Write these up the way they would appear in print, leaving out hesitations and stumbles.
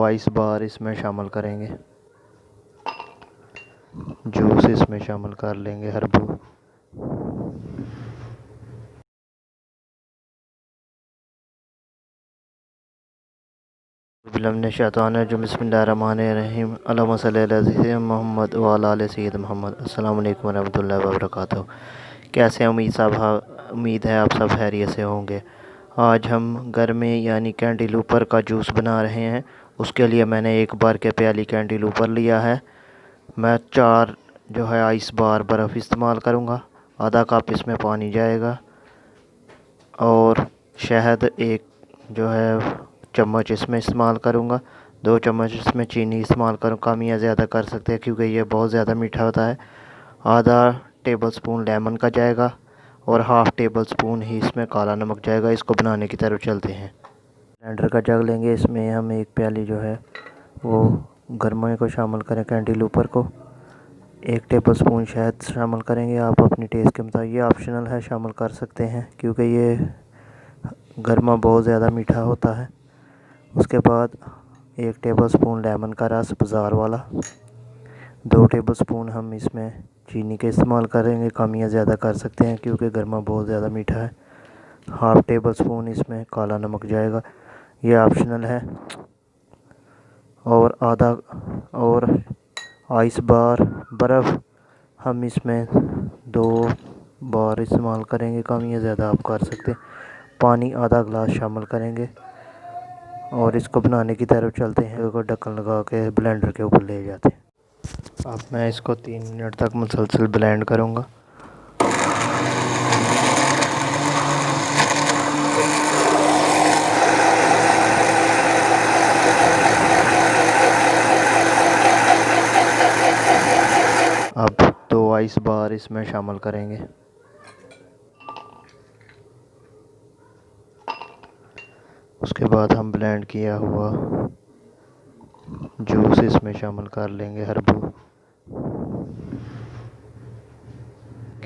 Ice बार इसमें शामिल करेंगे। जूस इसमें शामिल कर लेंगे हरबू। जो बिस्मिल्लाहिर्रहमानिर्रहीम अल्लाहुम्मा सल्ली अला सय्यिदिना मोहम्मद व अला आलि सय्यिदिना मोहम्मद। अस्सलामु अलैकुम वरहमतुल्लाहि वबरकातुहू। कैसे हैं? उम्मीद है आप सब खैरियत से होंगे। आज हम घर में यानी कैंटिलूपर का जूस बना रहे हैं। उसके लिए मैंने एक बार के प्याली कैंटिलूपर लिया है। मैं 4 जो है आइस बार बर्फ़ इस्तेमाल करूँगा। आधा कप इसमें पानी जाएगा और शहद एक जो है चम्मच इसमें इस्तेमाल करूँगा। 2 चम्मच इसमें चीनी इस्तेमाल करूँ, कम या ज़्यादा कर सकते हैं क्योंकि ये बहुत ज़्यादा मीठा होता है। आधा टेबल स्पून लेमन का जाएगा और हाफ़ टेबल स्पून ही इसमें काला नमक जाएगा। इसको बनाने की तरफ चलते हैं। ब्लेंडर का जग लेंगे, इसमें हम एक प्याली जो है वो गरमाई को शामिल करें, कैंटिलूपर को। 1 टेबल स्पून शहद शामिल करेंगे, आप अपनी टेस्ट के मुताबिक, ये ऑप्शनल है, शामिल कर सकते हैं क्योंकि ये गरमा बहुत ज़्यादा मीठा होता है। उसके बाद 1 टेबल स्पून लेमन का रस बाज़ार वाला। 2 टेबल स्पून हम इसमें चीनी के इस्तेमाल करेंगे, कम या ज़्यादा कर सकते हैं क्योंकि गरमा बहुत ज़्यादा मीठा है। हाफ़ टेबल स्पून इसमें काला नमक जाएगा, ये ऑप्शनल है। और आइस बार बर्फ़ हम इसमें 2 बार इस्तेमाल करेंगे, कम या ज़्यादा आप कर सकते हैं। पानी आधा गिलास शामिल करेंगे और इसको बनाने की तरफ चलते हैं। को ढक्कन लगा के ब्लेंडर के ऊपर ले जाते हैं। अब मैं इसको 3 मिनट तक मुसलसल ब्लेंड करूँगा। अब 2 आइस बार इसमें शामिल करेंगे। उसके बाद हम ब्लेंड किया हुआ जूस इसमें शामिल कर लेंगे, हरबू।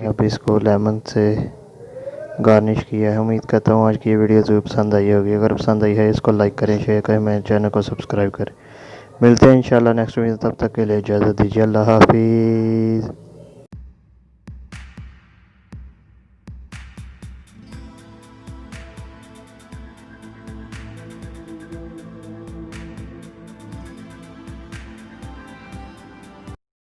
अब इसको लेमन से गार्निश किया है। उम्मीद करता हूँ आज की ये वीडियो ज़रूर पसंद आई होगी। अगर पसंद आई है इसको लाइक करें, शेयर करें, मेरे चैनल को सब्सक्राइब करें। मिलते हैं इंशाल्लाह नेक्स्ट वीडियो, तब तक के लिए इजाज़त दीजिए। अल्लाह हाफिज़।